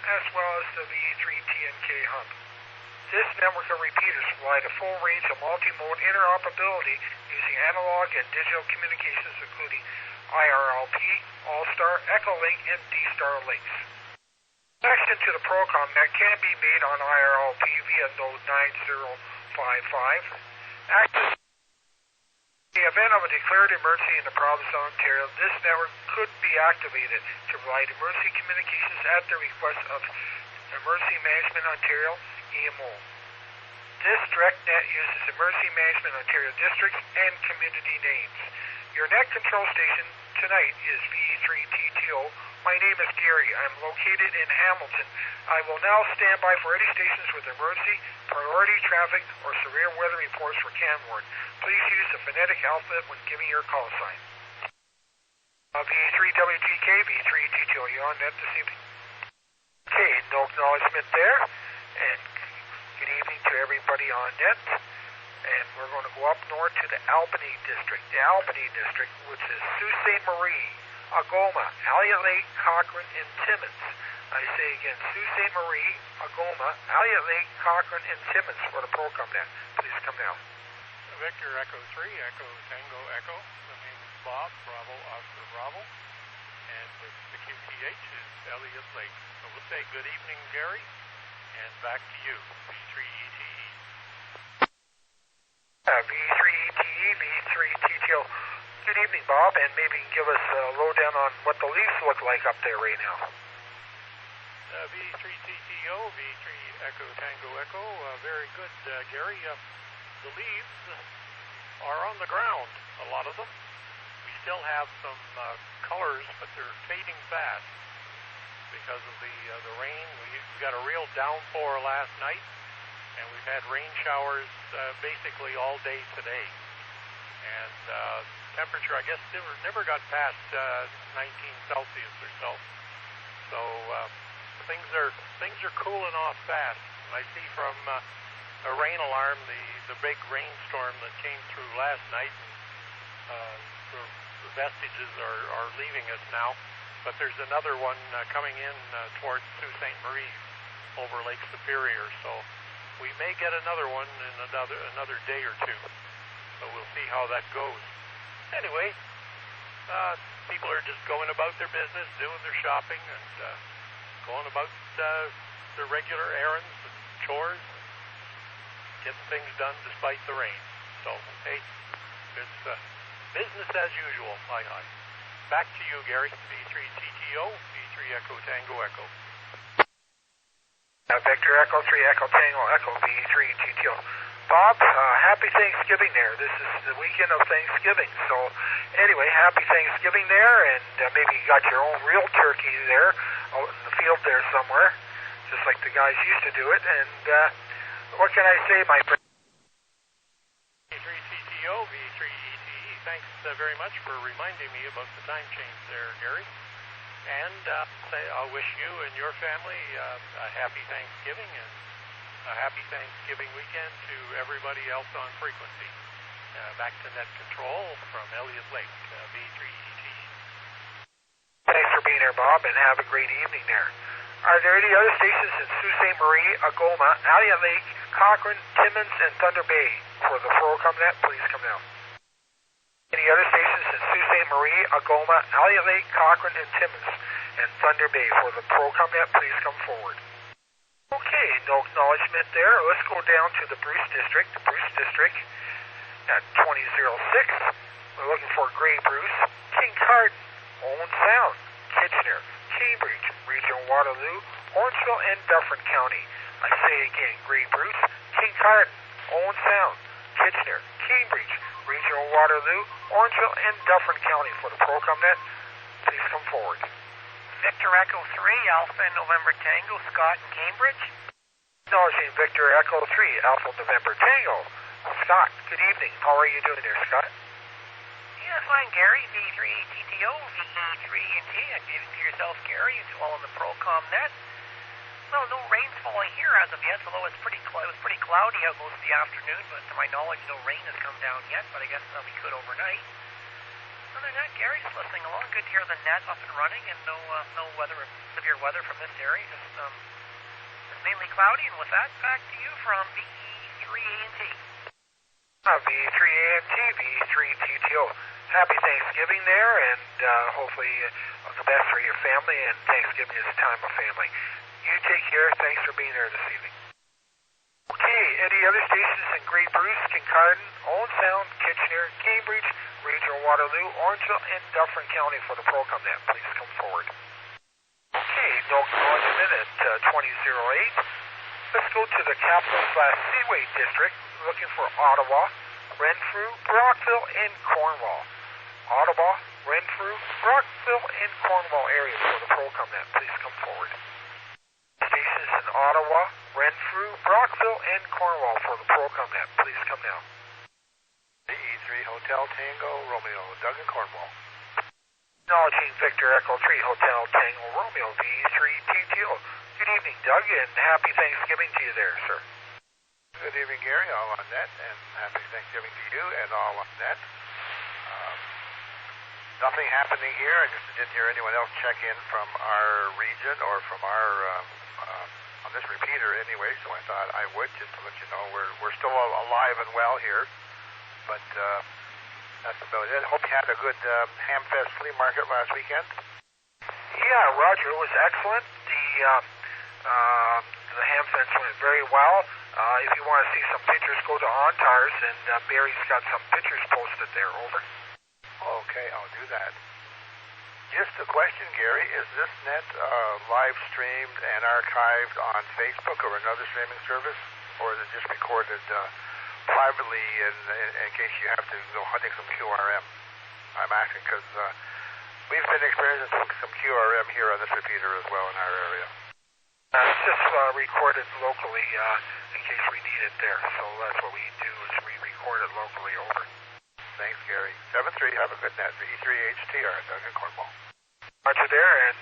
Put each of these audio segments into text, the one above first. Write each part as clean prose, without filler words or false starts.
as well as the VE3TNK hub. This network of repeaters provide a full range of multi-mode interoperability using analog and digital communications including IRLP, All-Star, Echolink, and D-Star links. Connection to the PROCOMM net can be made on IRLP via node 9055. Access in the event of a declared emergency in the province of Ontario, this network could be activated to provide emergency communications at the request of Emergency Management Ontario, EMO. This direct net uses Emergency Management Ontario districts and community names. Your net control station tonight is VE3TTO. My name is Gary. I'm located in Hamilton. I will now stand by for any stations with emergency, priority traffic, or severe weather reports for CanWard. Please use the phonetic alphabet when giving your call sign. VE3WGK, VE3TTO, you on net this evening? Okay, no acknowledgement there. And good evening to everybody on net. And we're going to go up north to the Albany District. The Albany District, which is Sault Ste. Marie, Algoma, Elliott Lake, Cochrane, and Timmins. I say again, Sault Ste. Marie, Algoma, Elliott Lake, Cochrane, and Timmins for the PROCOMM net. Please come down. Victor Echo 3, Echo Tango Echo. The name is Bob, Bravo Oscar Bravo. And the QTH is Elliott Lake. So we'll say good evening, Gary, and back to you, V3ETE. V3ETE, V3TTO. Good evening, Bob, and maybe you can give us a lowdown on what the leaves look like up there right now. V3TTO, V3 Echo Tango Echo. Very good, Gary. The leaves are on the ground, a lot of them. We still have some colors, but they're fading fast because of the rain. We got a real downpour last night, and we've had rain showers basically all day today. And temperature, I guess, never got past 19 Celsius or so. So things are cooling off fast. I see from a rain alarm, the big rainstorm that came through last night. The vestiges are leaving us now, but there's another one coming in towards Sault Ste. Marie over Lake Superior. So we may get another one in another day or two. So we'll see how that goes. Anyway, people are just going about their business, doing their shopping, and going about their regular errands and chores, getting things done despite the rain. So, hey, it's business as usual. Aye. Back to you, Gary. V3TTO, V3 Echo Tango Echo. Victor Echo 3 Echo Tango Echo, V3TTO. Bob, happy Thanksgiving there. This is the weekend of Thanksgiving. So, anyway, happy Thanksgiving there, and maybe you got your own real turkey there out in the field there somewhere, just like the guys used to do it. And what can I say, my friend? V3TTO, V3ETE, thanks very much for reminding me about the time change there, Gary. And I'll wish you and your family a happy Thanksgiving and a happy Thanksgiving weekend to everybody else on frequency. Back to net control from Elliott Lake, V3ETE. Thanks for being here, Bob, and have a great evening there. Are there any other stations in Sault Ste. Marie, Algoma, Elliott Lake, Cochrane, Timmins, and Thunder Bay for the PROCOMM net? Please come down. Any other stations in Sault Ste. Marie, Algoma, Elliott Lake, Cochrane, and Timmins, and Thunder Bay for the PROCOMM net? Please come forward. Okay, no acknowledgement there. Let's go down to the Bruce District. The Bruce District at 2006. We're looking for Grey Bruce, Kincardine, Owen Sound, Kitchener, Cambridge, Regional Waterloo, Orangeville, and Dufferin County. I say again, Grey Bruce, Kincardine, Owen Sound, Kitchener, Cambridge, Regional Waterloo, Orangeville, and Dufferin County for the PROCOMM net. Please come forward. Victor Echo 3, Alpha November Tango, Scott in Cambridge. Acknowledging Victor Echo 3, Alpha November Tango. Scott, good evening. How are you doing there, Scott? Yeah, fine, Gary. V3TTO, VE3ET. Good evening to yourself, Gary, and to all on the PROCOMM net. Well, no rain's falling here as of yet, although it was pretty cloudy out most of the afternoon, but to my knowledge, no rain has come down yet, but I guess we could overnight. Other than that, Gary, just listening along. Good to hear the net up and running, and no severe weather from this area. Just mainly cloudy. And with that, back to you from VE3ANT. VE3ANT, VE3TTO. Happy Thanksgiving there, and hopefully the best for your family. And Thanksgiving is a time of family. You take care. Thanks for being there this evening. Okay, any other stations in Grey Bruce, Kincardine, Owen Sound, Kitchener, Cambridge, Regional Waterloo, Orangeville, and Dufferin County for the PROCOMM net. Please come forward. Okay, no acknowledgement at 2008. Let's go to the Capital/Seaway District, looking for Ottawa, Renfrew, Brockville, and Cornwall. Ottawa, Renfrew, Brockville, and Cornwall areas for the PROCOMM net. Please come forward. Stations in Ottawa, Renfrew, Brockville, and Cornwall for the PROCOMM net. Please come now. VE3 Hotel Tango Romeo, Doug in Cornwall. Acknowledging Victor Echo 3 Hotel Tango Romeo, VE3TTO. Good evening, Doug, and happy Thanksgiving to you there, sir. Good evening, Gary, all on net, and happy Thanksgiving to you and all on net. Nothing happening here. I just didn't hear anyone else check in from our region or from our on this repeater anyway, so I thought I would just to let you know we're still alive and well here. But that's about it. Hope you had a good Hamfest flea market last weekend. Yeah, Roger, it was excellent. The Hamfest went very well. If you want to see some pictures, go to OnTars, and Barry's got some pictures posted there. Over. Okay, I'll do that. Just a question, Gary. Is this net live streamed and archived on Facebook or another streaming service? Or is it just recorded privately in case you have to go hunting some QRM? I'm asking because we've been experiencing some QRM here on this repeater as well in our area. It's just recorded locally in case we need it there. So that's what we do is we record it locally. Over. Thanks, Gary. 7-3, have a good net. VE3HTR, Doug in Cornwall. Roger there, and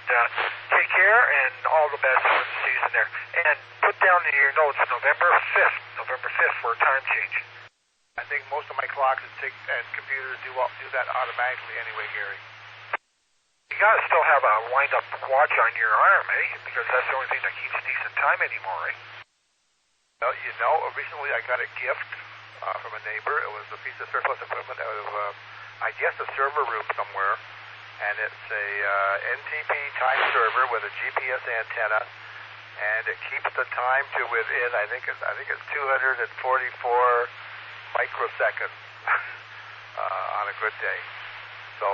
take care, and all the best for the season there. And put down in your notes November 5th for a time change. I think most of my clocks and computers do that automatically anyway, Gary. You gotta still have a wind-up watch on your arm, eh? Because that's the only thing that keeps decent time anymore, eh? Well, you know, recently I got a gift from a neighbor. It was a piece of surplus equipment out of, I guess, a server room somewhere, and it's a NTP time server with a GPS antenna, and it keeps the time to within, I think it's 244 microseconds on a good day. So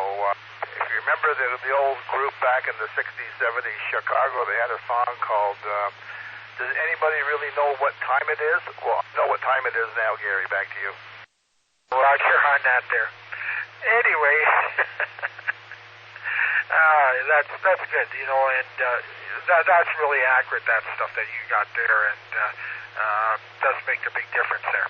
if you remember the old group back in the 60s, 70s, Chicago, they had a song called Does Anybody Really Know What Time It Is? Well, I know what time it is now, Gary. Back to you. Roger on that there. Anyway, that's good, you know, and that's really accurate, that stuff that you got there, and does make a big difference there.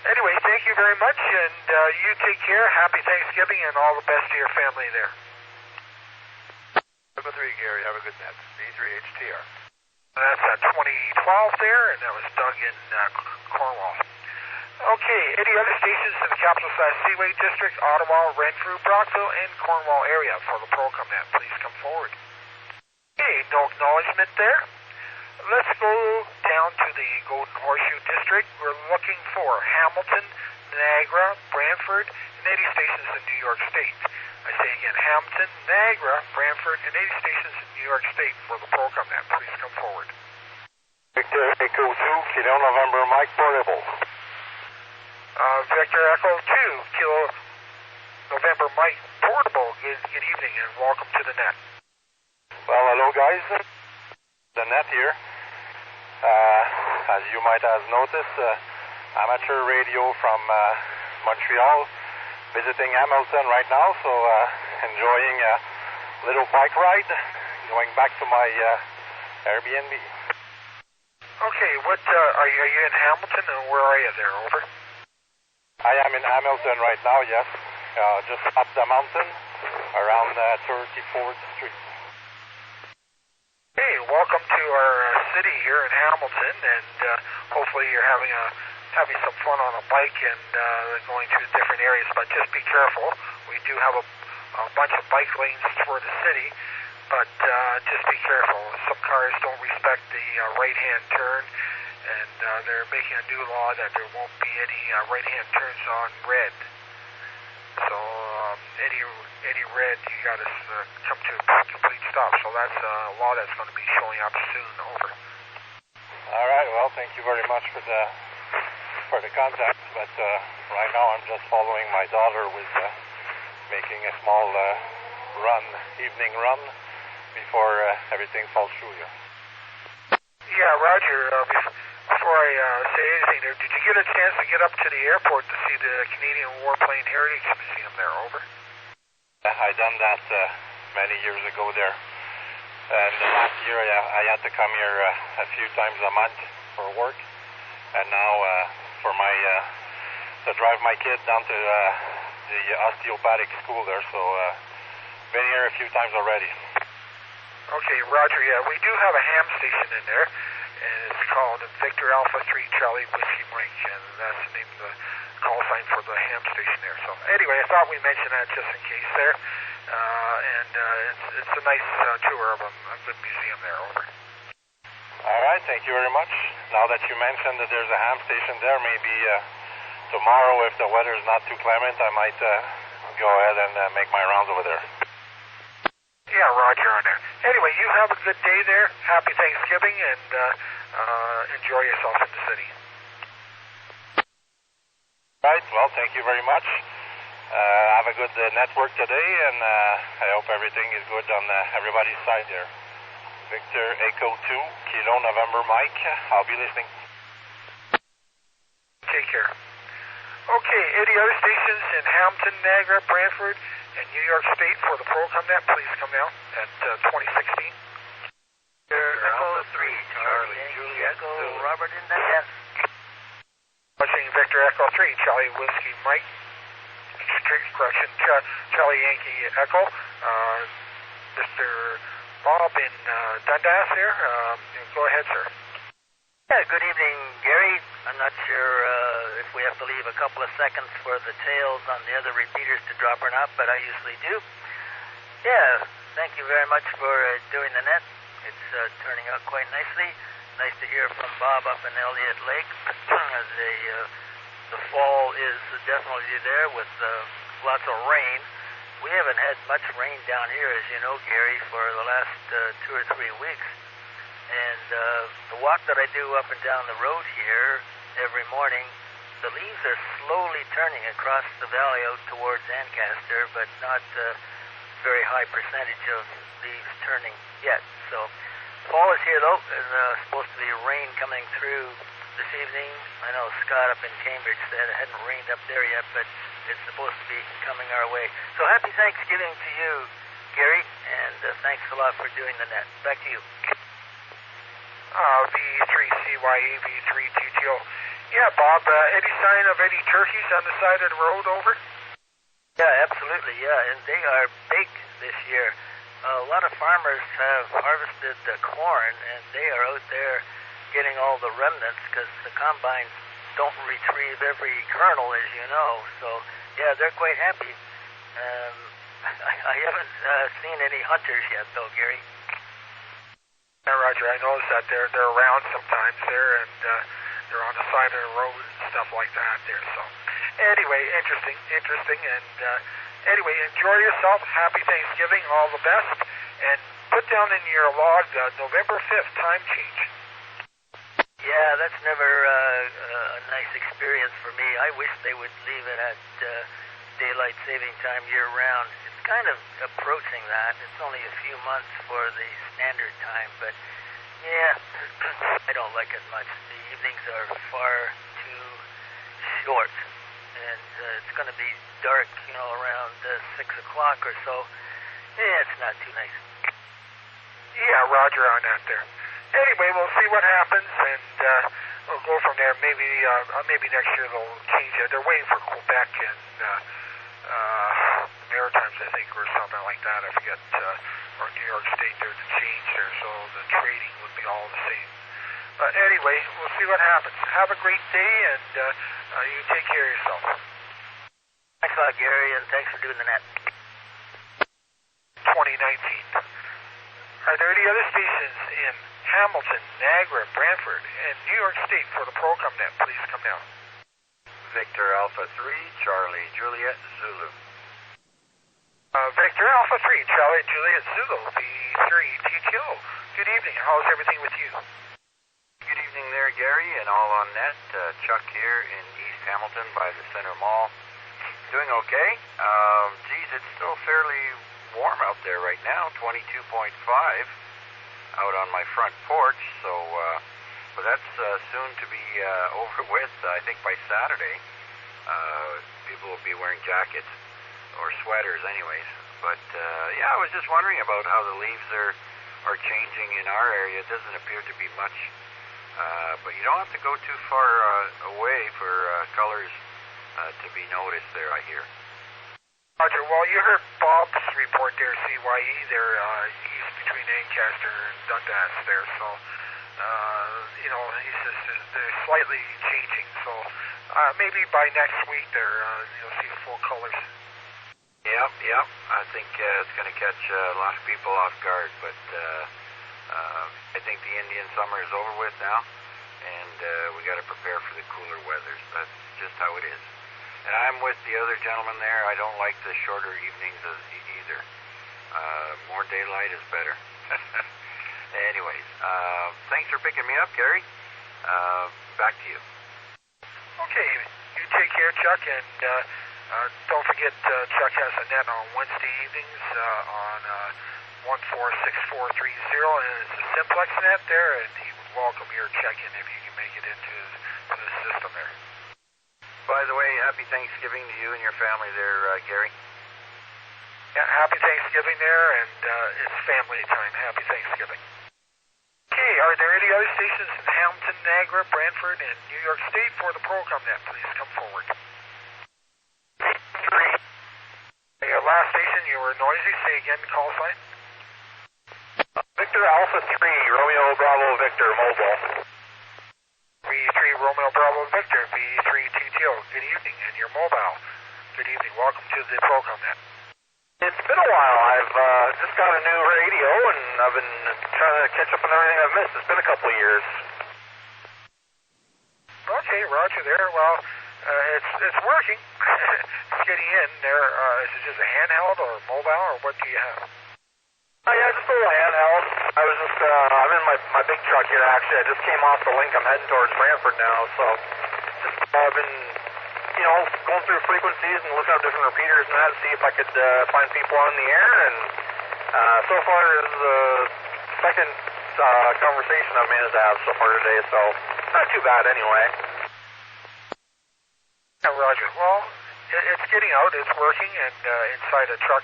Anyway, thank you very much, and you take care. Happy Thanksgiving, and all the best to your family there. Number 3, Gary. Have a good net. V3HTR. That's 2012 there, and that was Doug in Cornwall. Okay, any other stations in the Capital/Seaway District, Ottawa, Renfrew, Brockville, and Cornwall area for the PROCOMM net? Please come forward. Okay, no acknowledgement there. Let's go down to the Golden Horseshoe District. We're looking for Hamilton, Niagara, Brantford, and 80 stations in New York State. I say again, Hamilton, Niagara, Brantford, and 80 stations in New York State for the PROCOMM net. Please come forward. Victor Echo 2, Kilo November, Mike Portable. Victor Echo 2, Kilo November, Mike Portable. Good evening, and welcome to the net. Well, hello guys. The net here. As you might have noticed, amateur radio from Montreal, visiting Hamilton right now, so enjoying a little bike ride, going back to my Airbnb. Okay, what are you in Hamilton, and where are you there? Over. I am in Hamilton right now, yes, just up the mountain, around 34th Street. Hey, welcome to our city here in Hamilton, and hopefully you're having some fun on a bike and going through different areas, but just be careful. We we do have a bunch of bike lanes for the city, but just be careful. Some cars don't respect the right-hand turn, and they're making a new law that there won't be any right-hand turns on red. So any red, you got to come to a complete stop. So that's a law that's going to be showing up soon. Over. All right. Well, thank you very much for the contact. But right now, I'm just following my daughter with making a small evening run before everything falls through here. Yeah, Roger. Before I say anything there, did you get a chance to get up to the airport to see the Canadian Warplane Heritage Museum there? Over. I done that many years ago there. And last year I had to come here a few times a month for work. And now for my to drive my kid down to the osteopathic school there. So been here a few times already. Okay, Roger. Yeah, we do have a ham station in there, and it's called Victor Alpha 3 Charlie Whiskey Mike, and that's the name of the call sign for the ham station there. So anyway, I thought we mentioned that just in case there, and it's a nice tour of a good museum there. Over. All right, thank you very much. Now that you mentioned that there's a ham station there, maybe tomorrow, if the weather's not too clement, I might go ahead and make my rounds over there. Yeah, Roger on there. Anyway, you have a good day there. Happy Thanksgiving, and enjoy yourself in the city. Right, well, thank you very much. Have a good network today, and I hope everything is good on everybody's side there. Victor Echo 2, Kilo November Mike. I'll be listening. Take care. Okay, any other stations in Hamilton, Niagara, Brantford, and New York State for the PROCOMM net, please come down at 2016. Echo 3, Charlie, Juliet, Echo, Robert in the yes. Watching Victor Echo 3, Charlie Whiskey Mike. Correction, Charlie Yankee Echo. Mr. Bob in Dundas here. Go ahead, sir. Yeah, good evening, Gary. I'm not sure if we have to leave a couple of seconds for the tails on the other repeaters to drop or not, but I usually do. Yeah, thank you very much for doing the net. It's turning out quite nicely. Nice to hear from Bob up in Elliott Lake. The fall is definitely there with lots of rain. We haven't had much rain down here, as you know, Gary, for the last 2 or 3 weeks. And the walk that I do up and down the road here every morning, the leaves are slowly turning across the valley out towards Ancaster, but not very high percentage of leaves turning yet. So fall is here, though, and supposed to be rain coming through this evening. I know Scott up in Cambridge said it hadn't rained up there yet, but it's supposed to be coming our way. So happy Thanksgiving to you, Gary, and thanks a lot for doing the net. Back to you. V3CYA, V3TTO. Yeah, Bob, any sign of any turkeys on the side of the road? Over? Yeah, absolutely, yeah, and they are big this year. A lot of farmers have harvested the corn, and they are out there getting all the remnants because the combines don't retrieve every kernel, as you know. So, yeah, they're quite happy. I haven't seen any hunters yet, though, Gary. Yeah, Roger, I noticed that they're around sometimes there, and they're on the side of the road and stuff like that there. So, anyway, interesting, and anyway, enjoy yourself. Happy Thanksgiving, all the best, and put down in your log November 5th time change. Yeah, that's never a nice experience for me. I wish they would leave it at daylight saving time year-round. It's kind of approaching that. It's only a few months for the standard time, but yeah, I don't like it much. The evenings are far too short, and it's going to be dark, around 6 o'clock or so. Yeah, it's not too nice. Yeah, Roger on that there. Anyway, we'll see what happens, and we'll go from there. Maybe next year they'll change it. They're waiting for Quebec and Maritimes, I think, or something like that. I forget, or New York State there to change there, so the trading would be all the same. But anyway, we'll see what happens. Have a great day, and you take care of yourself. Thanks a lot, Gary, and thanks for doing the net. 2019. Are there any other stations in Hamilton, Niagara, Brantford, and New York State for the PROCOMM net? Please come down. Victor Alpha 3, Charlie Juliet Zulu. Victor Alpha 3, Charlie Juliet Zulu, V3 TTO. Good evening. How's everything with you? Good evening there, Gary, and all on net. Chuck here in East Hamilton by the Center Mall. Doing okay. Geez, it's still fairly warm out there right now, 22.5 out on my front porch, so but that's soon to be over with. I think by Saturday, people will be wearing jackets or sweaters anyways. But yeah, I was just wondering about how the leaves are changing in our area. It doesn't appear to be much, but you don't have to go too far away for colors to be noticed there, I hear. Roger. Well, you heard Bob's report there, CYE, there east between Ancaster and Dundas there. So, you know, he says they're slightly changing. So maybe by next week there, you'll see full colors. Yep. I think it's going to catch a lot of people off guard, but I think the Indian summer is over with now, and we got to prepare for the cooler weather. That's just how it is. And I'm with the other gentleman there. I don't like the shorter evenings either. More daylight is better. Anyways, thanks for picking me up, Gary. Back to you. Okay, you take care, Chuck, and don't forget Chuck has a net on Wednesday evenings on 146430, and it's a simplex net there, and he would welcome your check-in if you can make it into the system there. By the way, happy Thanksgiving to you and your family there, Gary. Yeah, happy Thanksgiving there, and it's family time. Happy Thanksgiving. Okay, are there any other stations in Hamilton, Niagara, Brantford, and New York State for the PROCOMM net? Please come forward. 3. Your last station, you were noisy. Say again, call sign. Victor Alpha 3, Romeo Bravo Victor, mobile. V3 Romeo Bravo Victor, V3 TTO. Good evening, and your mobile. Good evening. Welcome to the PROCOMM net. It's been a while. I've just got a new radio, and I've been trying to catch up on everything I've missed. It's been a couple of years. Okay, roger there. Well, it's working. It's getting in there. Is it just a handheld or mobile, or what do you have? Yeah, just a little handheld. I was just, I'm in my big truck here, actually. I just came off the link. I'm heading towards Brantford now, so just I've been, you know, going through frequencies and looking up different repeaters and that, see if I could find people on the air, and so far this is the second conversation I've managed to have so far today, so not too bad anyway. Yeah, roger. Well, it's getting out, it's working, and inside a truck,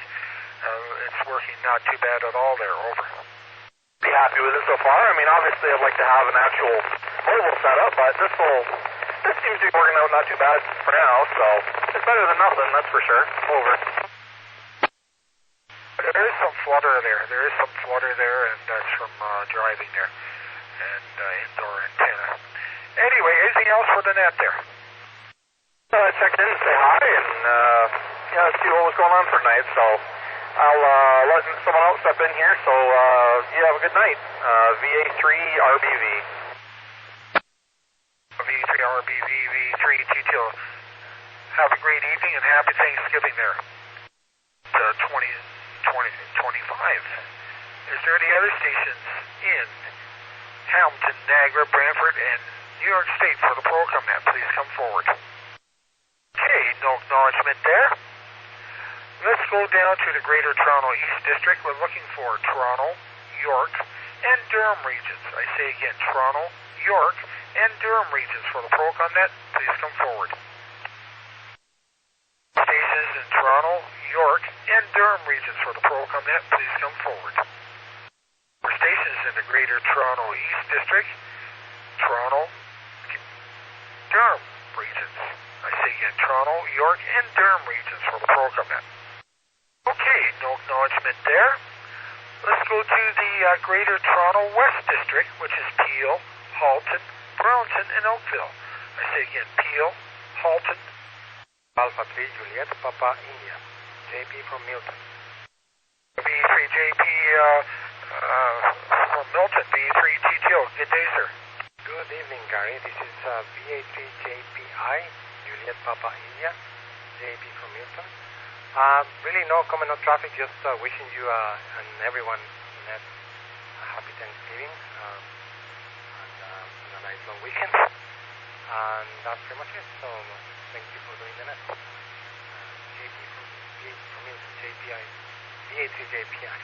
it's working not too bad at all there, over. Be happy with it so far. I mean, obviously I'd like to have an actual mobile setup, but this seems to be working out not too bad for now, so it's better than nothing, that's for sure. Over. There is some flutter there. And that's from driving there, and indoor antenna. Anyway, anything else for the net there? I checked in to say hi and yeah, see what was going on for tonight, so I'll let someone else step in here, so you have a good night. VA3 RBV. V3 RBV, V3 TTO. Have a great evening and happy Thanksgiving there. 2025. Is there any other stations in Hamilton, Niagara, Brantford, and New York State for the PROCOMM net? Please come forward. Okay, no acknowledgement there. Let's go down to the Greater Toronto East District. We're looking for Toronto, York, and Durham regions. I say again, Toronto, York, and Durham regions for the PROCOMM net. Please come forward. Stations in Toronto, York, and Durham regions for the PROCOMM net. Please come forward. For stations in the Greater Toronto East District, Toronto, Durham regions. I say again, Toronto, York, and Durham regions for the PROCOMM net. Okay, no acknowledgement there. Let's go to the Greater Toronto West District, which is Peel, Halton, Burlington, and Oakville. I say again, Peel, Halton, Alpha 3 Juliet, Papa India. JP from Milton. B3JP from Milton, B3TTO. Good day, sir. Good evening, Gary. This is VA3JPI, Juliet, Papa India. JP from Milton. Really no comment, no traffic, just wishing you and everyone a happy Thanksgiving and a nice long weekend. And that's pretty much it. So thank you for doing the net. JP from Milton, JPI, VA3JPI.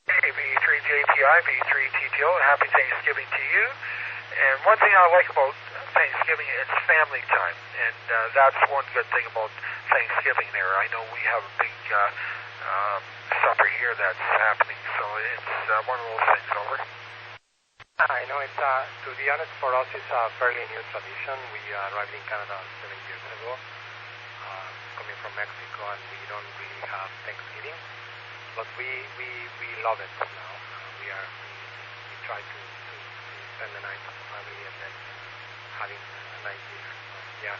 Hey, V3JPI, V3TTO, happy Thanksgiving to you. And one thing I like about Thanksgiving, it's family time. And that's one good thing about Thanksgiving there. I know we have a big supper here that's happening, so it's one of those things. Over. I know it's, to be honest, for us it's a fairly new tradition. We arrived in Canada 7 years ago, coming from Mexico, and we don't really have Thanksgiving, but we love it now. We try to spend the night with the family and then having a nice dinner. So, yeah.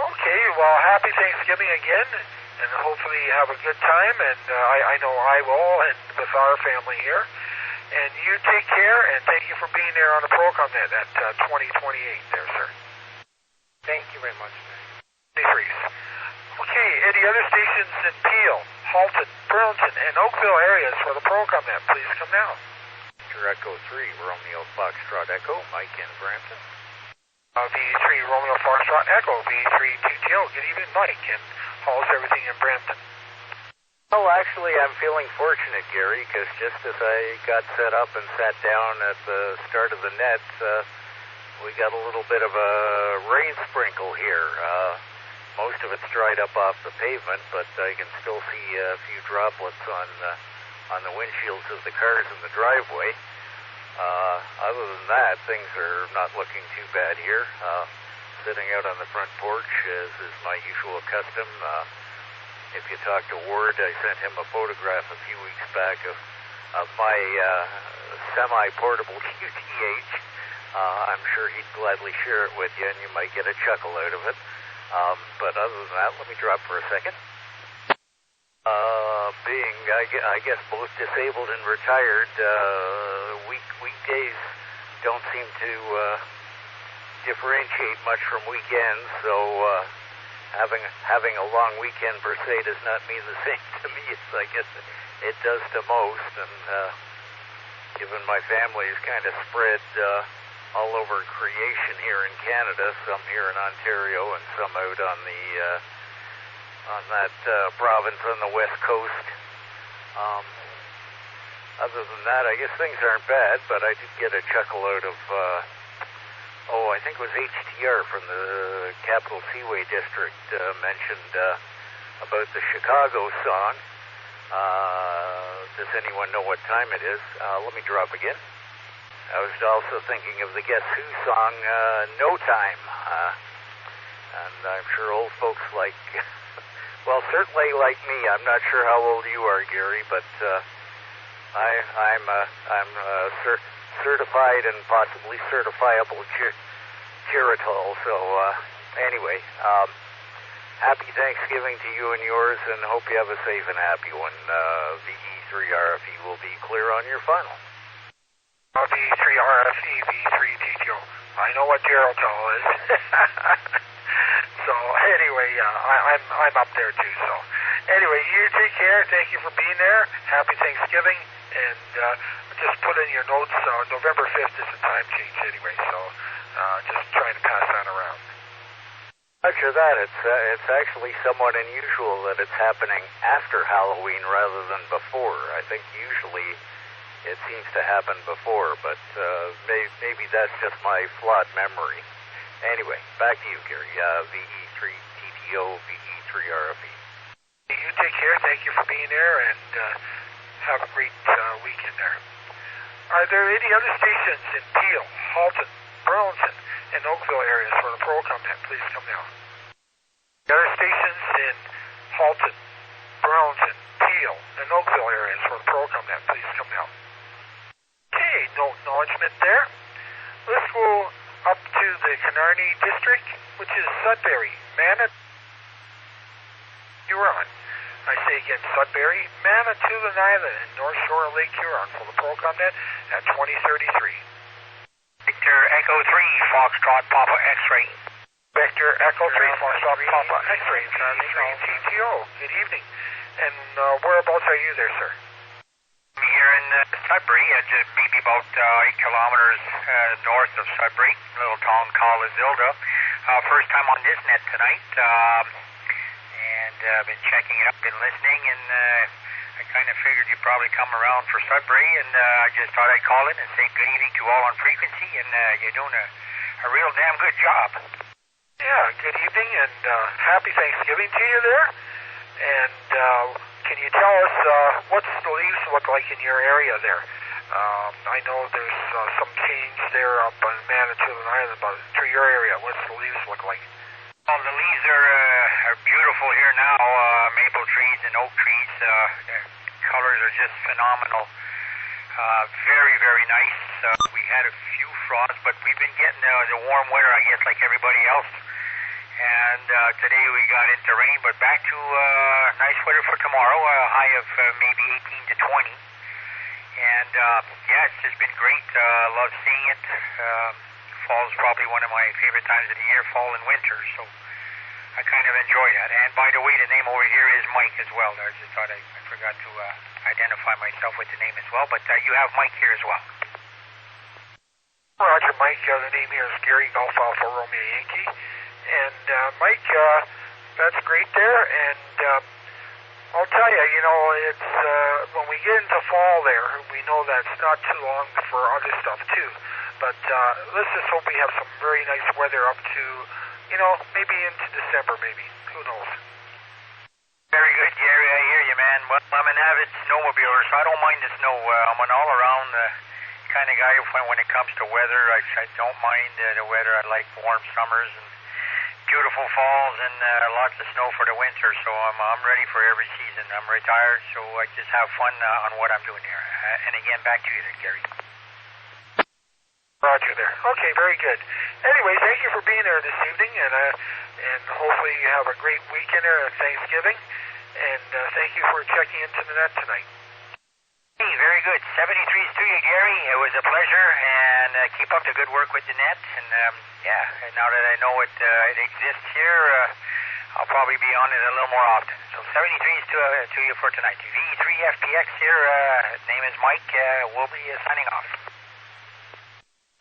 Okay, well, happy Thanksgiving again, and hopefully you have a good time, and I know I will, and with our family here. And you take care, and thank you for being there on the PROCOMM net at 2028 there, sir. Thank you very much. Okay, any other stations in Peel, Halton, Burlington, and Oakville areas for the PROCOMM net, please come now. Echo 3, Romeo Foxtrot Echo, Mike in Brampton. V3 Romeo Foxtrot Echo, V3TTO. Good evening, Mike, and how's everything in Brampton? Oh, actually, I'm feeling fortunate, Gary, because just as I got set up and sat down at the start of the net, we got a little bit of a rain sprinkle here. Most of it's dried up off the pavement, but I can still see a few droplets on the windshields of the cars in the driveway. Other than that, things are not looking too bad here. Sitting out on the front porch, as is my usual custom. If you talk to Ward, I sent him a photograph a few weeks back of my semi-portable QTH. I'm sure he'd gladly share it with you, and you might get a chuckle out of it. But other than that, let me drop for a second. Being, I guess, both disabled and retired, weekdays don't seem to differentiate much from weekends, so having a long weekend per se does not mean the same to me as I guess it does to most. And given my family is kind of spread all over creation here in Canada, some here in Ontario and some out on that province on the west coast. Other than that, I guess things aren't bad, but I did get a chuckle out of I think it was HTR from the Capital Seaway District mentioned about the Chicago song. Does anyone know what time it is? Let me drop again. I was also thinking of the Guess Who song, No Time. And I'm sure old folks like, well, certainly like me. I'm not sure how old you are, Gary, but I'm certified and possibly certifiable Geritol. So anyway, happy Thanksgiving to you and yours, and hope you have a safe and happy one. VE3RFE will be clear on your final. V3RFE, V3TTO. I know what Geritol is. So anyway, I'm up there too. So anyway, you take care. Thank you for being there. Happy Thanksgiving, and just put in your notes. November 5th is the time change anyway. So just trying to pass that around. After that, it's actually somewhat unusual that it's happening after Halloween rather than before. I think usually it seems to happen before, but maybe that's just my flawed memory. Anyway, back to you, Gary. VE3TTO, VE3RFE. You take care. Thank you for being there, and have a great weekend there. Are there any other stations in Peel, Halton, Burlington, and Oakville areas for the PROCOMM net? Please come now. The other stations in Halton, Burlington, Peel, and Oakville areas for the PROCOMM net? Please come now. Okay, no acknowledgement there. Let's go up to the Killarney district, which is Sudbury, Manitoba. Huron. I say again, Sudbury, Manitoulin Island, and North Shore of Lake Huron for the PROCOMM net at 2033. Victor Echo 3, Foxtrot Papa X-ray. Victor Echo 3, Foxtrot Papa X-ray, TTO. Good evening. And whereabouts are you there, sir? I'm here in Sudbury, just maybe about 8 kilometers north of Sudbury, a little town called Isilda. First time on this net tonight, and been checking it up, been listening, and I kind of figured you'd probably come around for Sudbury, and I just thought I'd call in and say good evening to all on frequency, and you're doing a real damn good job. Yeah, good evening, and happy Thanksgiving to you there. And can you tell us what's the leaves look like in your area there? I know there's some change there up on Manitoulin Island, but to your area, what's the leaves look like? Well, the leaves are beautiful here now. Maple trees and oak trees, the colors are just phenomenal. Very, very nice. We had a few frosts, but we've been getting the warm weather, I guess, like everybody else. And today we got into rain, but back to nice weather for tomorrow, a high of maybe 18 to 20. And yeah, it's just been great. Love seeing it. Fall's probably one of my favorite times of the year, fall and winter, so I kind of enjoy that. And by the way, the name over here is Mike as well. I just thought I forgot to identify myself with the name as well, but you have Mike here as well. Roger, Mike. The name here is Gary Golf Alpha Romeo Yankee. And Mike, that's great there, and I'll tell you, it's when we get into fall there, we know that's not too long for other stuff too, but let's just hope we have some very nice weather up to, maybe into December maybe, who knows. Very good, Gary, I hear you, man. Well, I'm an avid snowmobiler, so I don't mind the snow. I'm an all-around kind of guy when it comes to weather. I don't mind the weather. I like warm summers and beautiful falls and lots of snow for the winter, so I'm ready for every season. I'm retired, so I just have fun on what I'm doing here. And again, back to you then, Gary. Roger there. Okay, very good. Anyway, thank you for being there this evening, and hopefully you have a great weekend there at Thanksgiving, and thank you for checking into the net tonight. Hey, very good. 73's to you, Gary. It was a pleasure, and keep up the good work with the net. And yeah, now that I know it exists here, I'll probably be on it a little more often. So 73's to you for tonight. V3FPX here. Name is Mike. We'll be signing off.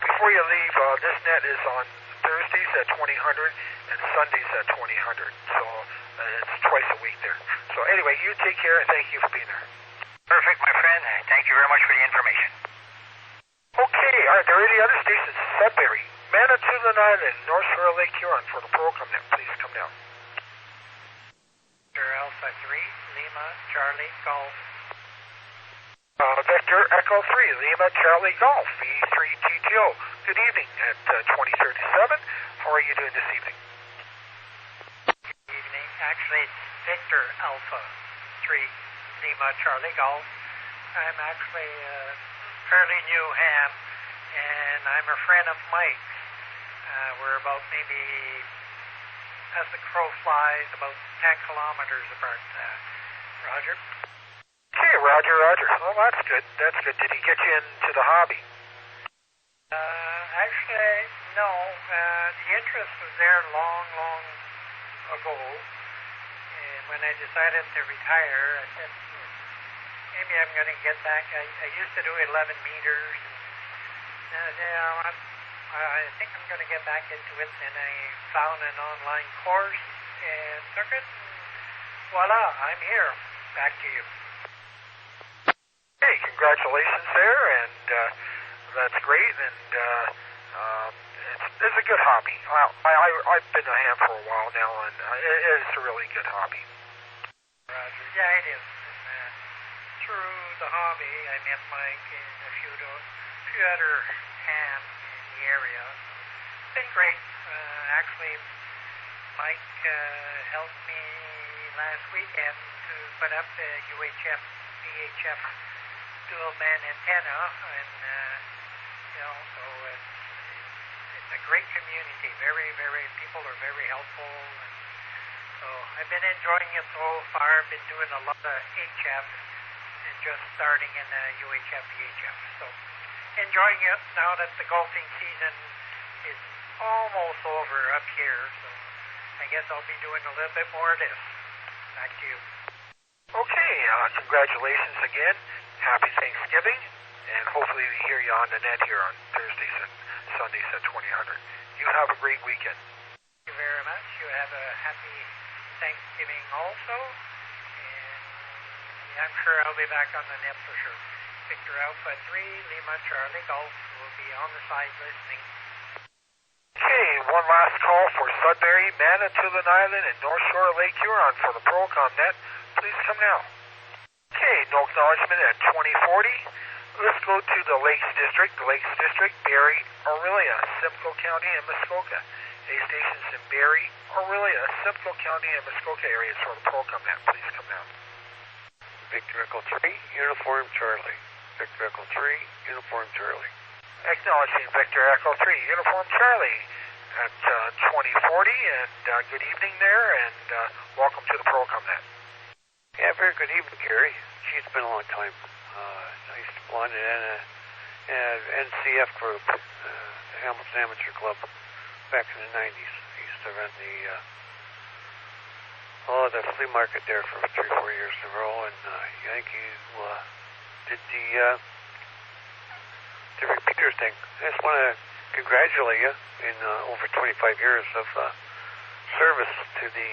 Before you leave, this net is on Thursdays at 2000 and Sundays at 2000. So it's twice a week there. So anyway, you take care, and thank you for being there. Perfect, my friend. Thank you very much for the information. Okay, all right, there are any other stations. Sudbury, Manitoulin Island, North Shore of Lake Huron for the PROCOMM net. Please come down. Victor Alpha 3, Lima, Charlie, Golf. Victor Echo 3, Lima, Charlie, Golf, V3TTO. Good evening at 2037. How are you doing this evening? Good evening. Actually, it's Victor Alpha 3. Lima, Charlie, Golf. I'm actually a fairly new ham, and I'm a friend of Mike's. We're about maybe, as the crow flies, about 10 kilometers apart. Roger? Okay, Roger. Well, that's good. Did he get you into the hobby? Actually, no. The interest was there long ago. And when I decided to retire, I said, maybe I'm going to get back. I used to do 11 meters. I think I'm going to get back into it. And I found an online course and took it. And voila, I'm here. Back to you. Hey, congratulations there, and that's great. And it's a good hobby. I've been a ham for a while now, and it's a really good hobby. Roger. Yeah, it is. And, through the hobby, I met Mike and a few other hams in the area. It's been great. Actually, Mike helped me last weekend to put up the UHF, VHF dual band antenna, and so it's a great community. Very, very people are very helpful. And So I've been enjoying it so far. I've been doing a lot of HF and just starting in the UHF, VHF. So enjoying it now that the golfing season is almost over up here. So I guess I'll be doing a little bit more of this. Back to you. Okay, congratulations again. Happy Thanksgiving, and hopefully we hear you on the net here on Thursdays and Sundays at 2000. You have a great weekend. Thank you very much. You have a happy Thanksgiving also, and I'm sure I'll be back on the net for sure. Victor Alpha 3, Lima Charlie Golf will be on the side listening. Okay, one last call for Sudbury, Manitoulin Island, and North Shore of Lake Huron for the PROCOMM net. Please come now. Okay, no acknowledgement at 2040. Let's go to the Lakes District, Barrie, Orillia, Simcoe County, and Muskoka. A stations in Barrie, Orillia, Simcoe County, and Muskoka areas for the PROCOMM net. Please come now. Victor Echo 3, Uniform Charlie. Victor Echo 3, Uniform Charlie. Acknowledging Victor Echo 3, Uniform Charlie at 2040, and good evening there, and welcome to the PROCOMM net. Yeah, very good evening, Gary. Gee, it's been a long time. I used to belong to NCF group, the Hamilton Amateur Club, back in the 90s. I used to run the flea market there for 3 or 4 years in a row, and I think you did the repeaters thing. I just want to congratulate you in over 25 years of service to the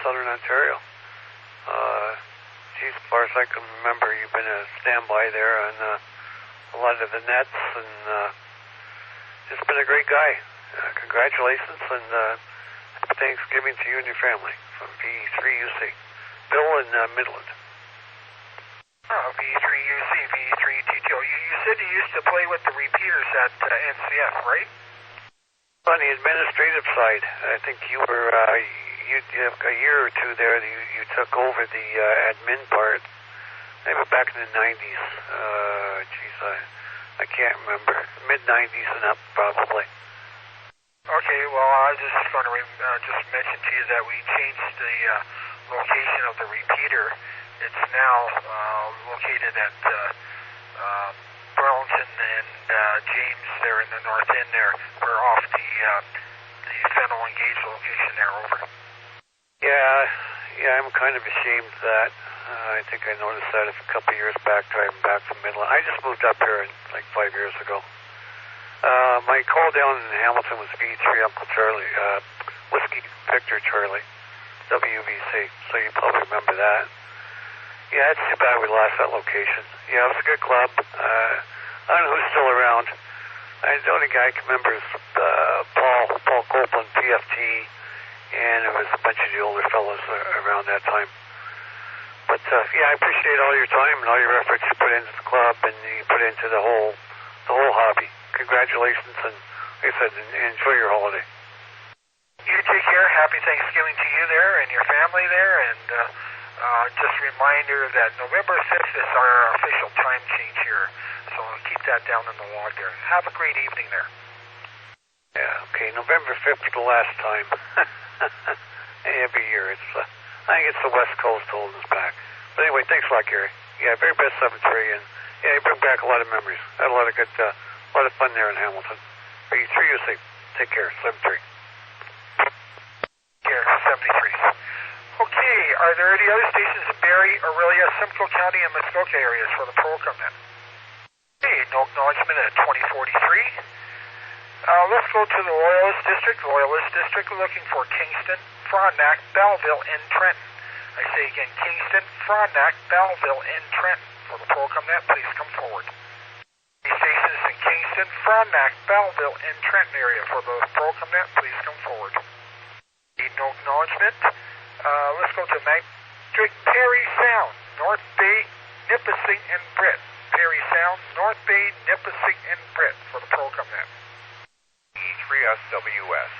Southern Ontario. Geez, as far as I can remember, you've been a standby there on a lot of the nets, and just been a great guy. Congratulations, and happy Thanksgiving to you and your family from V3UC. Bill in Midland. V3UC, V3TTO. You said you used to play with the repeaters at NCF, right? On the administrative side, I think you were... You a year or two there, you took over the admin part, maybe back in the 90s. I can't remember. Mid-90s and up, probably. Okay, well, I was just going to just mention to you that we changed the location of the repeater. It's now located at Burlington and James there in the north end there. We're off the Fennel and Gage location there, over. Yeah, I'm kind of ashamed of that. I think I noticed that a couple of years back, driving back from Midland. I just moved up here like 5 years ago. My call down in Hamilton was V3 Uncle Charlie, Whiskey Victor Charlie, WVC, so you probably remember that. Yeah, it's too bad we lost that location. Yeah, it was a good club. I don't know who's still around. The only guy I can remember is Paul Copeland, PFT, and it was a bunch of the older fellows around that time. But yeah, I appreciate all your time and all your efforts you put into the club and you put into the whole hobby. Congratulations, and like I said, enjoy your holiday. You take care. Happy Thanksgiving to you there and your family there, and just a reminder that November 5th is our official time change here, so keep that down in the log there. Have a great evening there. Yeah, okay, November 5th for the last time. Every year, I think it's the West Coast holding us back. But anyway, thanks a lot, Gary. Yeah, very best 7-3, and yeah, you bring back a lot of memories. Had a lot of good, a lot of fun there in Hamilton. V3UC, take care, 7-3. Here, 73. Okay, are there any other stations in Barrie, Orillia, Simcoe County, and Muskoka areas for the PROCOMM then? Okay, no acknowledgement at 2043. Let's go to the Loyalist District, looking for Kingston, Frontenac, Belleville, and Trenton. I say again, Kingston, Frontenac, Belleville, and Trenton. For the PROCOMM net, please come forward. These stations in Kingston, Frontenac, Belleville, and Trenton area. For the PROCOMM net, please come forward. Need no acknowledgement. Let's go to Magic Perry Sound, North Bay, Nipissing, and Britt. Perry Sound, North Bay, Nipissing, and Britt. For the PROCOMM net. E3SWS.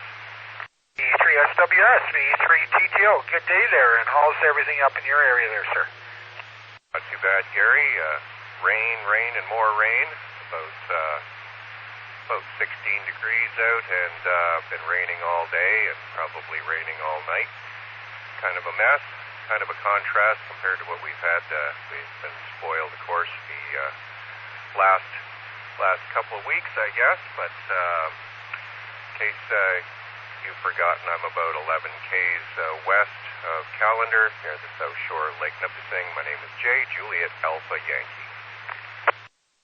E3SWS, V3TTO. Good day there, and how's everything up in your area there, sir? Not too bad, Gary. Rain, and more rain. About 16 degrees out, and been raining all day, and probably raining all night. kind of a mess, kind of a contrast compared to what we've had. We've been spoiled, of course, the last couple of weeks, I guess, but in case you've forgotten, I'm about 11 Ks west of Callander, near the South Shore of Lake Nipissing. My name is Jay, Juliet Alpha Yankee.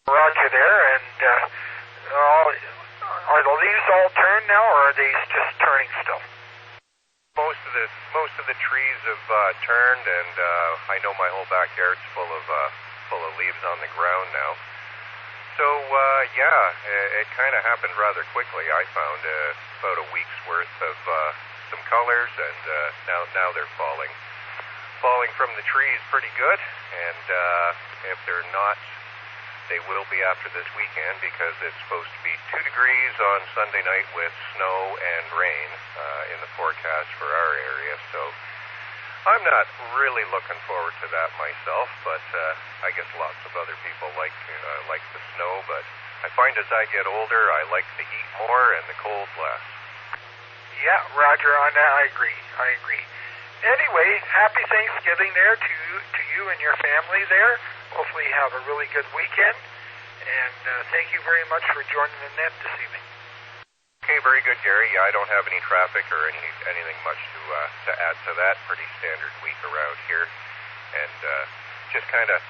Roger there, and are the leaves all turned now, or are they just turning still? Most of the trees have turned, and I know my whole backyard's full of leaves on the ground now. So it kind of happened rather quickly. I found about a week's worth of some colors, and now they're falling from the trees pretty good. And if they're not, they will be after this weekend, because it's supposed to be 2 degrees on Sunday night with snow and rain in the forecast for our area. So I'm not really looking forward to that myself, but I guess lots of other people like the snow. But I find as I get older, I like the heat more and the cold less. Yeah, Roger, on that I agree. Anyway, happy Thanksgiving there to you and your family there. Hopefully you have a really good weekend, and thank you very much for joining the net this evening. Okay, very good, Gary. Yeah, I don't have any traffic or anything much to add to that. Pretty standard week around here, and just kind of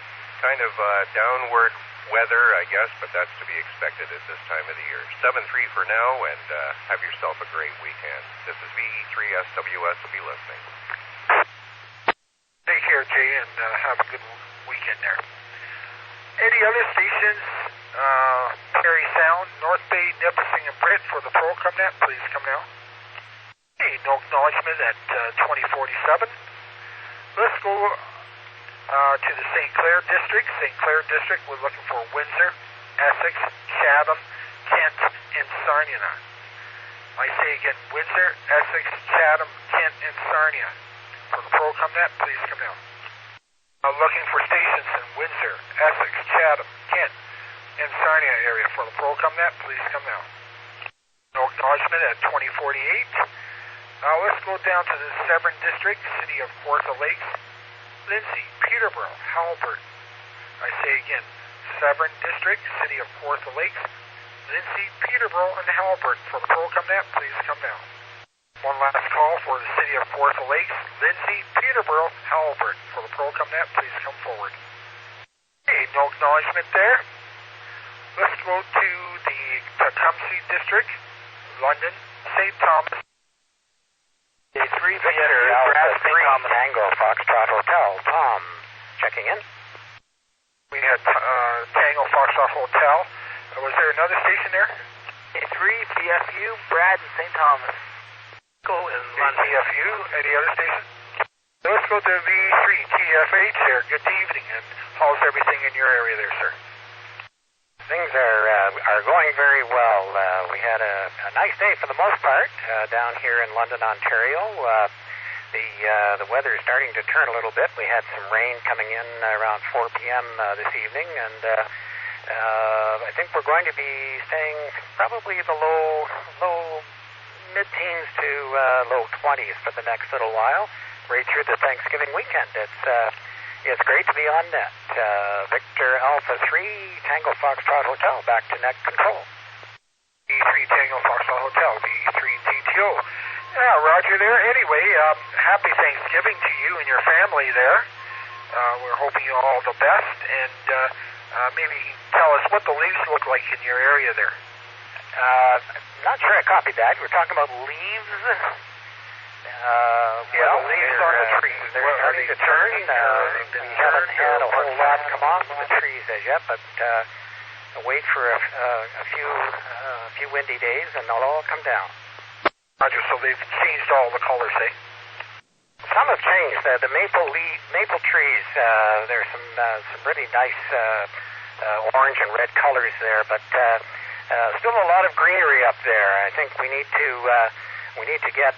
downward weather, I guess, but that's to be expected at this time of the year. 7-3 for now, and have yourself a great weekend. This is VE3SWS. Will be listening. Take care, Jay, and have a good weekend there. Any other stations? Perry Sound, North Bay, Nipissing, and Britt for the PROCOMM net, please come now. Okay, no acknowledgement at 2047. Let's go to the St. Clair District. St. Clair District, we're looking for Windsor, Essex, Chatham, Kent, and Sarnia. I say again, Windsor, Essex, Chatham, Kent, and Sarnia. For the PROCOMM net, please come now. Looking for stations in Windsor, Essex, Chatham, Kent, and Sarnia area for the PROCOMM net, please come now. No acknowledgement at 2048. Now let's go down to the Severn District, City of Kawartha Lakes, Lindsay, Peterborough, Haliburton. I say again, Severn District, City of Kawartha Lakes, Lindsay, Peterborough, and Haliburton for the PROCOMM net, please come now. One last call for the City of Kawartha Lakes, Lindsay, Peterborough, Haliburton for the PROCOMM net, please come forward. Okay, no acknowledgement there. Let's go to the Tecumseh District, London, St. Thomas. A 3 Victor Alpha Tango Foxtrot Hotel. Tom, checking in. We had Tango Foxtrot Hotel. Was there another station there? A3 PFU, Brad and St. Thomas. Go in London. PFU, any other station? Let's go to V3 TFH there. Good evening, and how's everything in your area there, sir? Things are going very well. We had a nice day for the most part down here in London, Ontario. The weather is starting to turn a little bit. We had some rain coming in around 4 p.m. This evening, and I think we're going to be staying probably the low mid-teens to low 20s for the next little while, right through the Thanksgiving weekend. It's great to be on net. Victor Alpha 3, Tango Foxtrot Hotel, back to net control. V3 Tango Foxtrot Hotel, V3 TTO. Yeah, Roger there. Anyway, happy Thanksgiving to you and your family there. We're hoping you all the best, and maybe you can tell us what the leaves look like in your area there. Not sure I copied that. We're talking about leaves. Yeah, leaves on the trees. They're starting to turn. We haven't had a whole lot come off of the trees as yet, but wait for a few windy days, and they'll all come down. Roger, so they've changed all the colors, eh? Some have changed. The maple trees, there's some really nice orange and red colors there, but still a lot of greenery up there. I think we need to get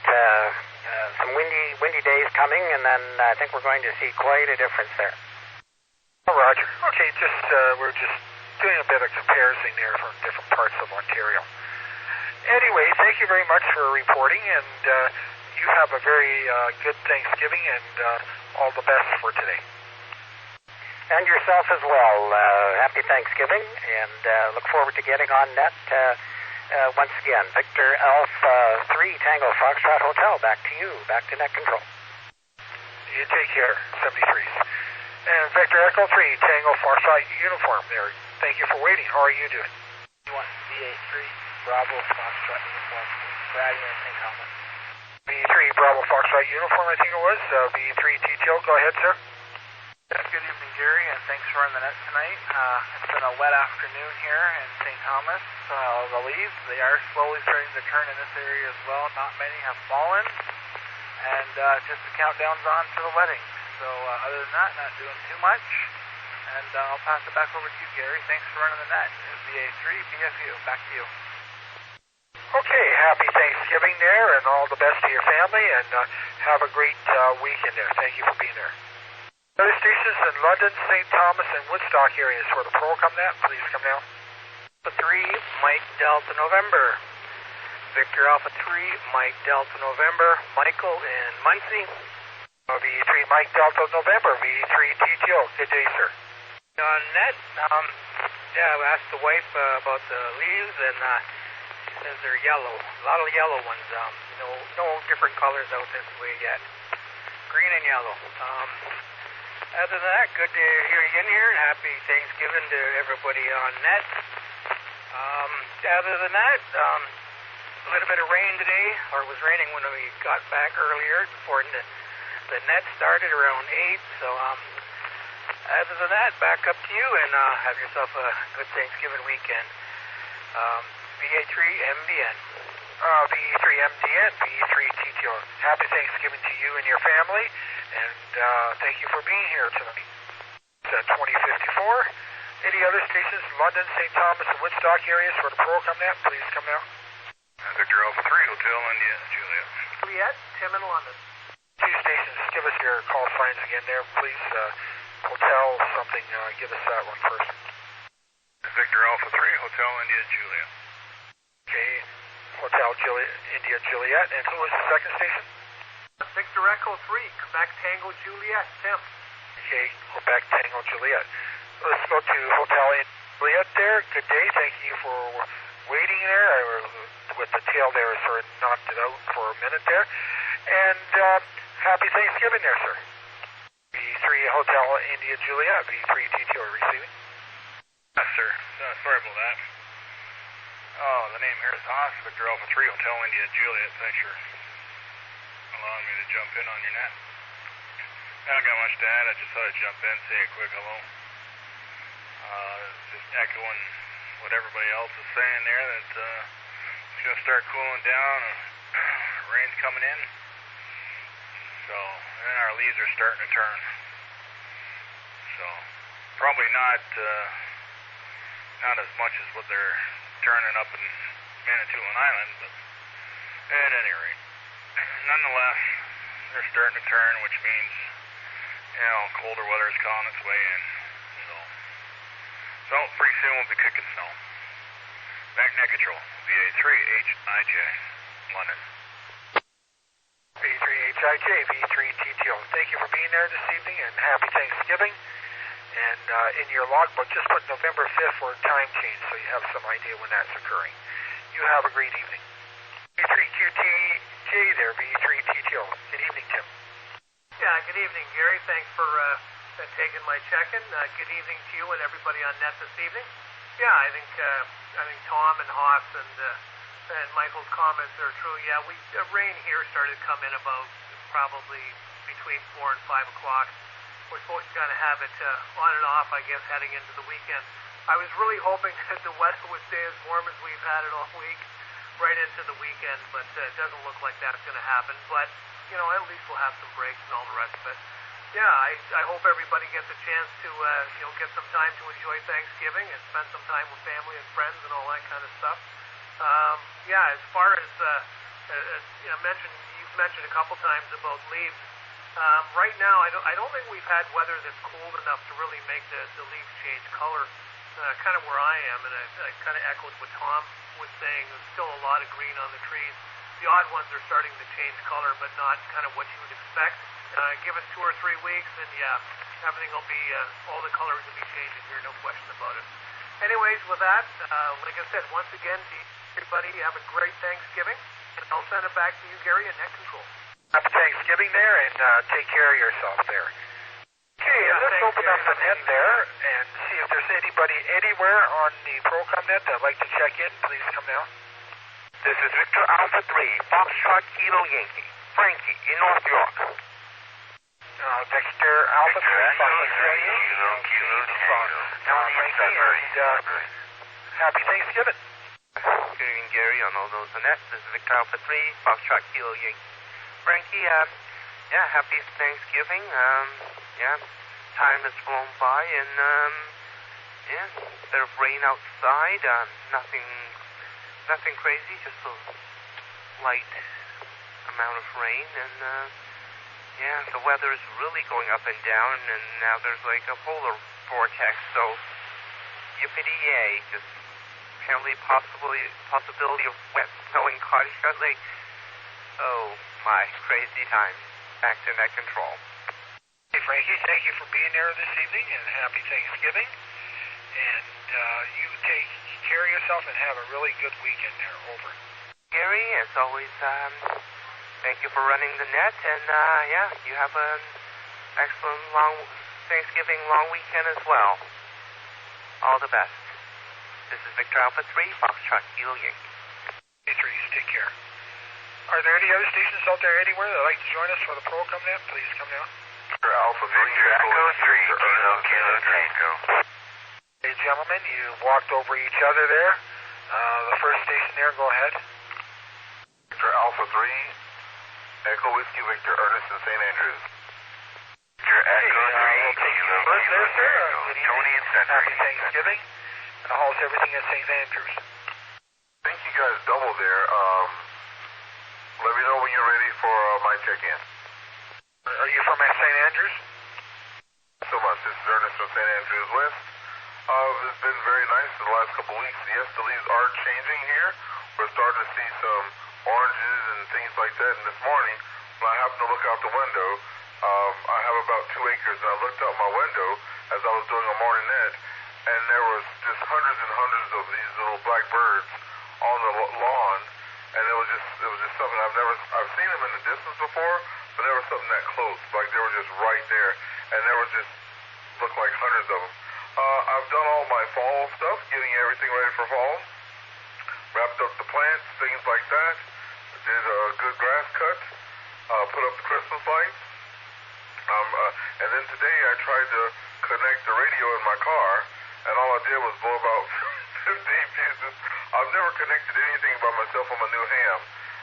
some windy days coming, and then I think we're going to see quite a difference there. Oh, Roger. Okay, we're just doing a bit of comparison there from different parts of Ontario. Anyway, thank you very much for reporting, and You have a very good Thanksgiving and all the best for today. And yourself as well. Happy Thanksgiving, and look forward to getting on net once again. Victor Alpha 3 Tango Foxtrot Hotel, back to you, back to net control. You take care, 73s. And Victor Echo 3 Tango Foxtrot Uniform there. Thank you for waiting. How are you doing? You want VA3 Bravo Foxtrot Uniform, Brad here in St. Thomas. V3 Bravo Foxtrot Uniform, I think it was. V3 TTO, go ahead, sir. Good evening, Gary, and thanks for running the net tonight. It's been a wet afternoon here in St. Thomas. The leaves, they are slowly starting to turn in this area as well. Not many have fallen, and just the countdown's on to the wedding. So other than that, not doing too much. And I'll pass it back over to you, Gary. Thanks for running the net. VA3, BFU, back to you. Okay, happy Thanksgiving there, and all the best to your family, and have a great weekend there. Thank you for being there. Other stations in London, St. Thomas, and Woodstock areas for the PROCOMM net, please come down. Alpha 3, Mike Delta November. Victor Alpha 3, Mike Delta November. Michael in Muncie. V3 Mike Delta November, V3 TTO. Good day, sir. On net, I asked the wife about the leaves, and she says they're yellow. A lot of yellow ones. No different colors out this way yet. Green and yellow. Other than that, good to hear you in here, and happy Thanksgiving to everybody on net. Other than that, a little bit of rain today, or it was raining when we got back earlier before the net started around 8. So other than that, back up to you, and have yourself a good Thanksgiving weekend. VA3 MBN. V3 MDN, V3 TTO. Happy Thanksgiving to you and your family, and thank you for being here tonight. It's 2054. Any other stations, London, St. Thomas, and Woodstock areas for the PROCOMM net, please come down. Victor Alpha 3, Hotel India, Juliet. Juliet, Tim in London. Two stations, give us your call signs again there, please. Hotel something, give us that one first. Victor Alpha 3, Hotel India, Juliet. Okay, Hotel India Juliet, and who was the second station? Victor Echo 3, Quebec Tango Juliet, Tim. Okay, Quebec Tango Juliet. Let's go to Hotel India Juliet there. Good day, thank you for waiting there. With the tail there, sort of knocked it out for a minute there. And happy Thanksgiving there, sir. V3 Hotel India Juliet, V3 TTO receiving. Yes, sir. Sorry about that. Oh, the name here is Haas, Victor Alpha 3, Hotel India Juliet. Thanks for allowing me to jump in on your net. I don't got much to add. I just thought I'd jump in, say a quick hello. Just echoing what everybody else is saying there, that it's going to start cooling down. Rain's coming in. So, and our leaves are starting to turn. So, probably not as much as what they're turning up in Manitoulin Island, but at any rate, nonetheless, they're starting to turn, which means, colder weather is calling its way in. So pretty soon we'll be kicking snow. Back net control, VA3HIJ, London. V3HIJ, V3 TTO. Thank you for being there this evening, and happy Thanksgiving. And in your logbook, just put November 5th for a time change so you have some idea when that's occurring. You have a great evening. V3QTJ there, V3 TTO. Good evening, Tim. Yeah, good evening, Gary. Thanks for taking my check-in. Good evening to you and everybody on net this evening. Yeah, I think Tom and Haas and Michael's comments are true. Yeah, rain here started to come in about probably between 4 and 5 o'clock. We're supposed to kind of have it on and off, I guess, heading into the weekend. I was really hoping that the weather would stay as warm as we've had it all week, right into the weekend, but it doesn't look like that's going to happen. But, at least we'll have some breaks and all the rest of it. Yeah, I hope everybody gets a chance to, get some time to enjoy Thanksgiving and spend some time with family and friends and all that kind of stuff. As far as, you've mentioned a couple times about leaves. Right now, I don't think we've had weather that's cold enough to really make the leaves change color. Kind of where I am, and I kind of echoed what Tom was saying. There's still a lot of green on the trees. the odd ones are starting to change color, but not kind of what you would expect. Give us 2 or 3 weeks, and yeah, everything will be, all the colors will be changing here, no question about it. Anyways, with that, like I said, once again, everybody have a great Thanksgiving, and I'll send it back to you, Gary, in net control. Happy Thanksgiving there, and take care of yourself there. Okay, let's open up the net there and see if there's anybody anywhere on the PROCOMM net that'd like to check in. Please come now. This is Victor Alpha 3, Foxtrot Kilo Yankee, Frankie in North York. Victor Alpha 3, Foxtrot Kilo Yankee, and happy Thanksgiving. Good evening, Gary, on all those on net. This is Victor Alpha 3, Foxtrot Kilo Yankee. Frankie, yeah, happy Thanksgiving. Yeah, time has flown by, and yeah, a bit of rain outside. Nothing crazy, just a light amount of rain, and yeah, the weather is really going up and down, and now there's like a polar vortex. So yippity-yay, just apparently possibility of wet snow in Cottage Lake. Oh my, crazy time. Back to net control. Hey Frankie, thank you for being there this evening, and happy Thanksgiving. And you take care of yourself and have a really good weekend there. Over. Gary, as always, thank you for running the net, and yeah, you have an excellent long Thanksgiving long weekend as well. All the best. This is Victor Alpha 3, Foxtrot Kilo Yankee. Hey, Trees, take care. Are there any other stations out there anywhere that would like to join us for the PROCOMM net? Please come down. Victor Alpha 3, Echo 3, Kilo Tango. Hey, gentlemen, you walked over each other there. The first station there, go ahead. Victor Alpha 3, Echo Whiskey Victor Ernest in St. Andrews. Victor Echo 3, Kilo Tango. Tony and Century. Happy Thanksgiving. And how's everything at St. Andrews? I think you guys doubled there. Let me know when you're ready for my check-in. Are you from St. Andrews? So much. This is Ernest from St. Andrews West. It's been very nice the last couple of weeks. Yes, the leaves are changing here. We're starting to see some oranges and things like that. And this morning, when I happened to look out the window, I have about 2 acres, and I looked out my window as I was doing a morning net, and there was just hundreds and hundreds of these little black birds on the lawn. And it was just something I've seen them in the distance before, but never something that close. Like they were just right there, and there were just looked like hundreds of them. I've done all my fall stuff, getting everything ready for fall. Wrapped up the plants, things like that. Did a good grass cut. Put up the Christmas lights. And then today I tried to connect the radio in my car, and all I did was blow about 15 fuses. I've never connected anything by myself on my new ham,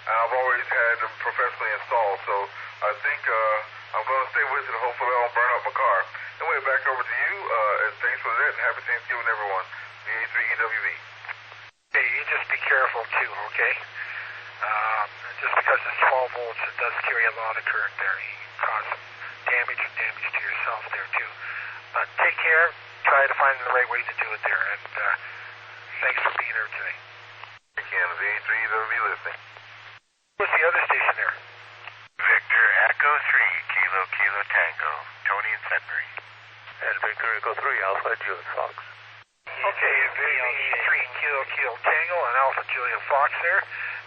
and I've always had them professionally installed, so I think I'm going to stay with it. Hopefully I won't burn out my car. Anyway, back over to you, and thanks for that, and happy Thanksgiving, everyone. VA3EWV. Hey, you just be careful, too, okay? Just because it's 12 volts, it does carry a lot of current there. You can cause some damage to yourself there, too. But take care. Try to find the right way to do it there, and thanks for being here today. Again, VA3EWV listening. What's the other station there? Victor Echo 3, Kilo Tango, Tony and Sudbury. And Victor Echo 3, Alpha Juliet Fox. Okay, V3 Kilo Tango and Alpha Juliet Fox there.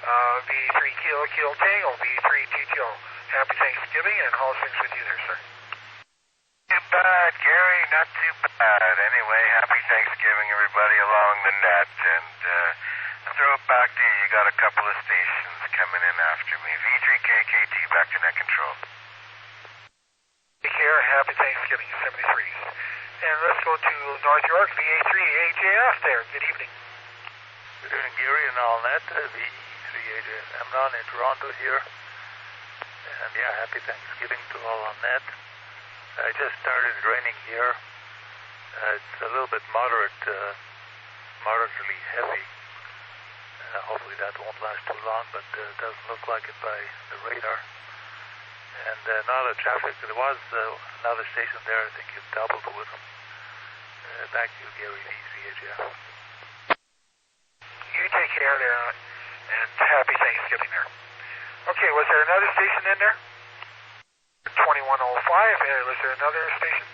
V3 Kilo Tango, V3 TTO. Happy Thanksgiving, and how's things with you there, sir? Too bad, Gary, not too bad. Anyway, happy Thanksgiving, everybody along the net, and I'll throw it back to you. You got a couple of stations coming in after me. V3KKT, back to net control. Take care, happy Thanksgiving, 73s. And let's go to North York, VA3AJF there. Good evening. Good evening, Gary and all net. VA3AJF. I'm down in Toronto here. And yeah, happy Thanksgiving to all on net. I just started raining here. It's a little bit moderately heavy. Hopefully that won't last too long, but it doesn't look like it by the radar. And now the traffic, there was another station there, I think you doubled with them. Back to you, Gary, VA3AJF. You take care there, and happy Thanksgiving there. Okay, was there another station in there? 2105, was there another station?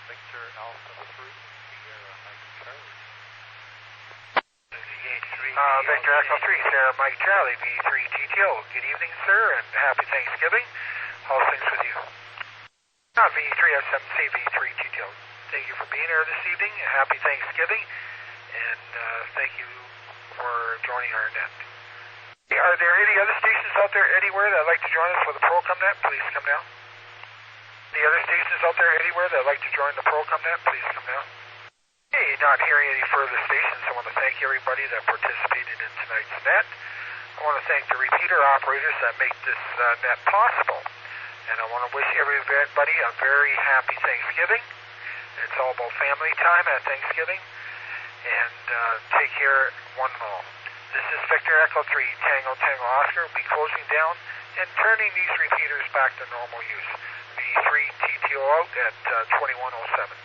Victor Alpha 3, Sierra Mike Charlie. Victor Echo 3, Sarah Mike Charlie, V3 TTO. Good evening, sir, and happy Thanksgiving. How's things with you? V3F7C, V3 TTO. Thank you for being here this evening. Happy Thanksgiving, and thank you for joining our net. Are there any other stations out there anywhere that would like to join us for the PROCOMM net? Please come down. The other stations out there anywhere that would like to join the PROCOMM net? Please come down. Hey, not hearing any further stations, I want to thank everybody that participated in tonight's net. I want to thank the repeater operators that make this net possible. And I want to wish everybody a very happy Thanksgiving. It's all about family time at Thanksgiving. And take care, one and all. This is Victor Echo 3, Tango Tango Oscar. Will be closing down and turning these repeaters back to normal use. V3 TTO out at 2107.